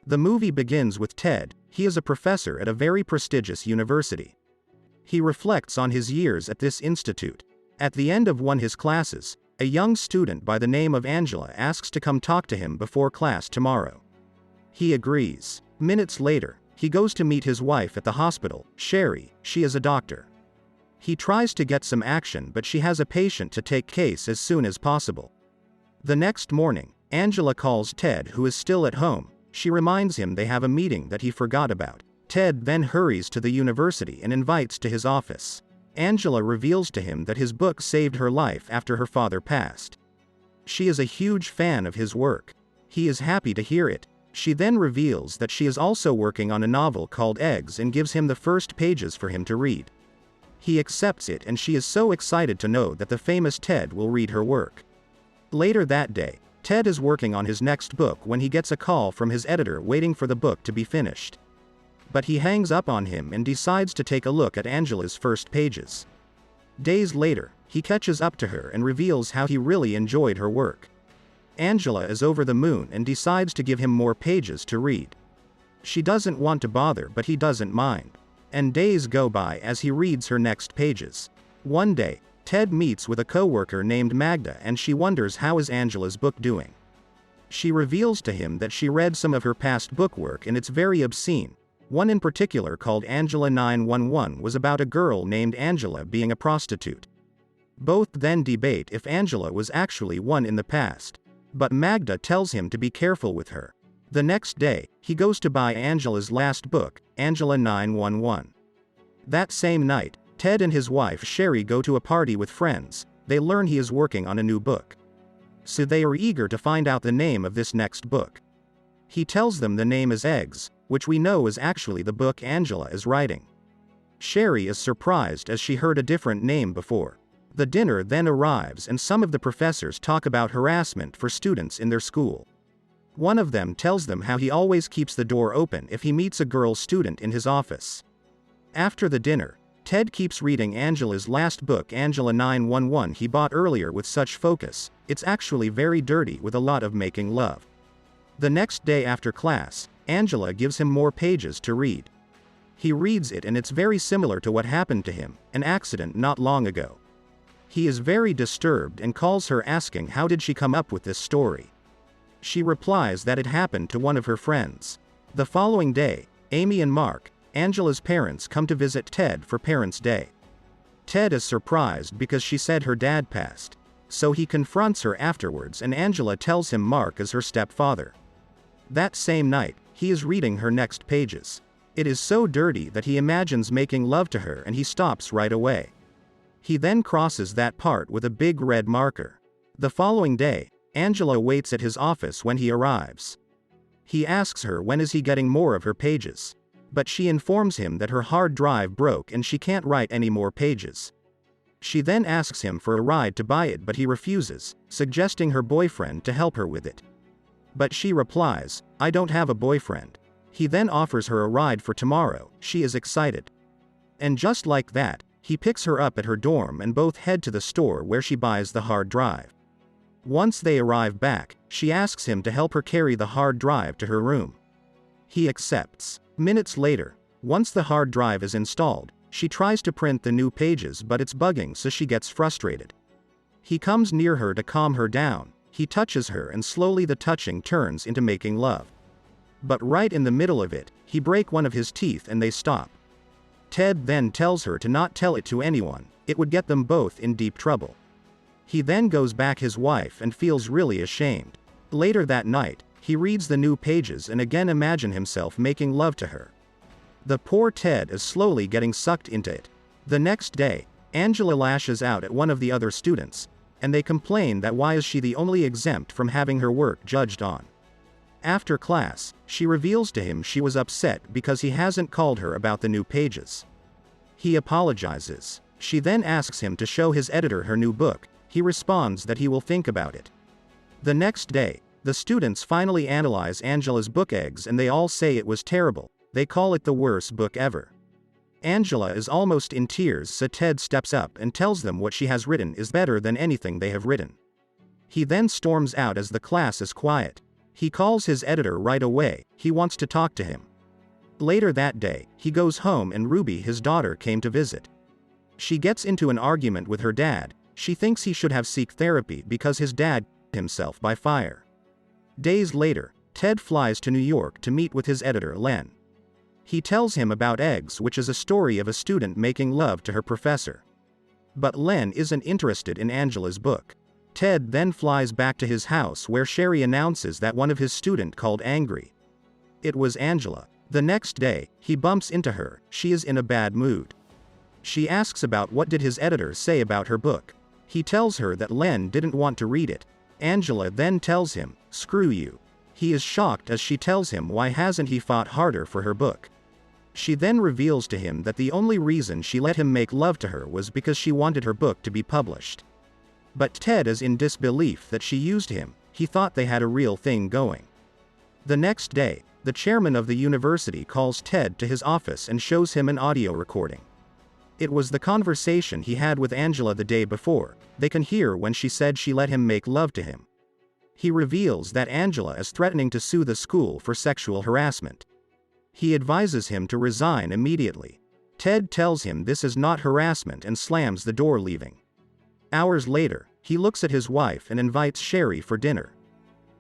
The movie begins with Ted. He is a professor at a very prestigious university. He reflects on his years at this institute. At the end of one of his classes, a young student by the name of Angela asks to come talk to him before class tomorrow. He agrees. Minutes later, he goes to meet his wife at the hospital, Sherry. She is a doctor. He tries to get some action, but she has a patient to take case as soon as possible. The next morning, Angela calls Ted, who is still at home. She reminds him they have a meeting that he forgot about. Ted then hurries to the university and invites to his office. Angela reveals to him that his book saved her life after her father passed. She is a huge fan of his work. He is happy to hear it. She then reveals that she is also working on a novel called Eggs and gives him the first pages for him to read. He accepts it, and she is so excited to know that the famous Ted will read her work. Later that day, Ted is working on his next book when he gets a call from his editor waiting for the book to be finished. But he hangs up on him and decides to take a look at Angela's first pages. Days later, he catches up to her and reveals how he really enjoyed her work. Angela is over the moon and decides to give him more pages to read. She doesn't want to bother, but he doesn't mind. And days go by as he reads her next pages. One day, Ted meets with a coworker named Magda, and she wonders how is Angela's book doing. She reveals to him that she read some of her past bookwork and it's very obscene. One in particular, called Angela 911, was about a girl named Angela being a prostitute. Both then debate if Angela was actually one in the past. But Magda tells him to be careful with her. The next day, he goes to buy Angela's last book, Angela 911. That same night, Ted and his wife Sherry go to a party with friends. They learn he is working on a new book. So they are eager to find out the name of this next book. He tells them the name is Eggs, which we know is actually the book Angela is writing. Sherry is surprised as she heard a different name before. The dinner then arrives and some of the professors talk about harassment for students in their school. One of them tells them how he always keeps the door open if he meets a girl student in his office. After the dinner, Ted keeps reading Angela's last book, Angela 911, he bought earlier with such focus. It's actually very dirty with a lot of making love. The next day after class, Angela gives him more pages to read. He reads it and it's very similar to what happened to him, an accident not long ago. He is very disturbed and calls her asking how did she come up with this story. She replies that it happened to one of her friends. The following day, Amy and Mark, Angela's parents, come to visit Ted for Parents' Day. Ted is surprised because she said her dad passed. So he confronts her afterwards and Angela tells him Mark is her stepfather. That same night, he is reading her next pages. It is so dirty that he imagines making love to her and he stops right away. He then crosses that part with a big red marker. The following day, Angela waits at his office when he arrives. He asks her when is he getting more of her pages. But she informs him that her hard drive broke and she can't write any more pages. She then asks him for a ride to buy it, but he refuses, suggesting her boyfriend to help her with it. But she replies, I don't have a boyfriend. He then offers her a ride for tomorrow. She is excited. And just like that, he picks her up at her dorm and both head to the store where she buys the hard drive. Once they arrive back, she asks him to help her carry the hard drive to her room. He accepts. Minutes later, once the hard drive is installed, she tries to print the new pages but it's bugging, so she gets frustrated. He comes near her to calm her down. He touches her and slowly the touching turns into making love. But right in the middle of it, he breaks one of his teeth and they stop. Ted then tells her to not tell it to anyone, it would get them both in deep trouble. He then goes back his wife and feels really ashamed. Later that night, he reads the new pages and again imagine himself making love to her. The poor Ted is slowly getting sucked into it. The next day, Angela lashes out at one of the other students, and they complain that why is she the only exempt from having her work judged on. After class, she reveals to him she was upset because he hasn't called her about the new pages. He apologizes. She then asks him to show his editor her new book. He responds that he will think about it. The next day, the students finally analyze Angela's book Eggs and they all say it was terrible. They call it the worst book ever. Angela is almost in tears, so Ted steps up and tells them what she has written is better than anything they have written. He then storms out as the class is quiet. He calls his editor right away, he wants to talk to him. Later that day, he goes home and Ruby, his daughter, came to visit. She gets into an argument with her dad. She thinks he should have seek therapy because his dad killed himself by fire. Days later, Ted flies to New York to meet with his editor Len. He tells him about Eggs, which is a story of a student making love to her professor. But Len isn't interested in Angela's book. Ted then flies back to his house where Sherry announces that one of his students called angry. It was Angela. The next day, he bumps into her. She is in a bad mood. She asks about what did his editor say about her book. He tells her that Len didn't want to read it. Angela then tells him, "Screw you." He is shocked as she tells him why hasn't he fought harder for her book. She then reveals to him that the only reason she let him make love to her was because she wanted her book to be published. But Ted is in disbelief that she used him. He thought they had a real thing going. The next day, the chairman of the university calls Ted to his office and shows him an audio recording. It was the conversation he had with Angela the day before. They can hear when she said she let him make love to him. He reveals that Angela is threatening to sue the school for sexual harassment. He advises him to resign immediately. Ted tells him this is not harassment and slams the door, leaving. Hours later, he looks at his wife and invites Sherry for dinner.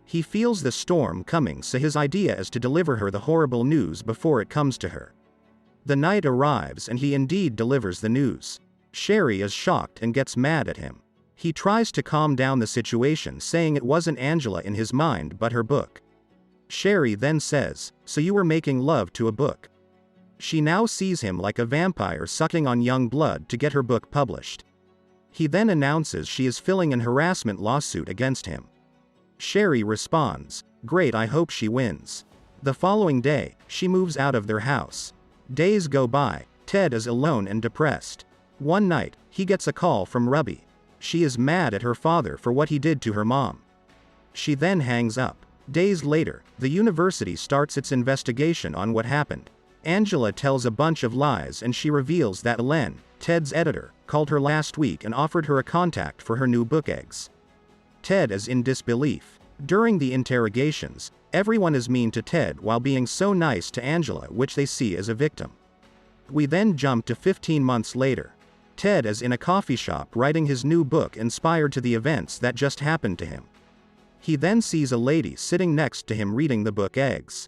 He feels the storm coming, so his idea is to deliver her the horrible news before it comes to her. The night arrives and he indeed delivers the news. Sherry is shocked and gets mad at him. He tries to calm down the situation, saying it wasn't Angela in his mind but her book. Sherry then says, "So you were making love to a book?" She now sees him like a vampire sucking on young blood to get her book published. He then announces she is filing an harassment lawsuit against him. Sherry responds, "Great, I hope she wins." The following day, she moves out of their house. Days go by. Ted is alone and depressed. One night, he gets a call from Ruby. She is mad at her father for what he did to her mom. She then hangs up. Days later, the university starts its investigation on what happened. Angela tells a bunch of lies and she reveals that Len, Ted's editor, called her last week and offered her a contact for her new book Eggs. Ted is in disbelief. During the interrogations, everyone is mean to Ted while being so nice to Angela, which they see as a victim. We then jump to 15 months later. Ted is in a coffee shop writing his new book inspired to the events that just happened to him. He then sees a lady sitting next to him reading the book Eggs.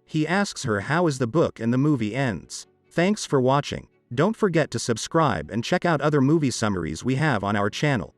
He asks her how is the book and the movie ends. Thanks for watching. Don't forget to subscribe and check out other movie summaries we have on our channel.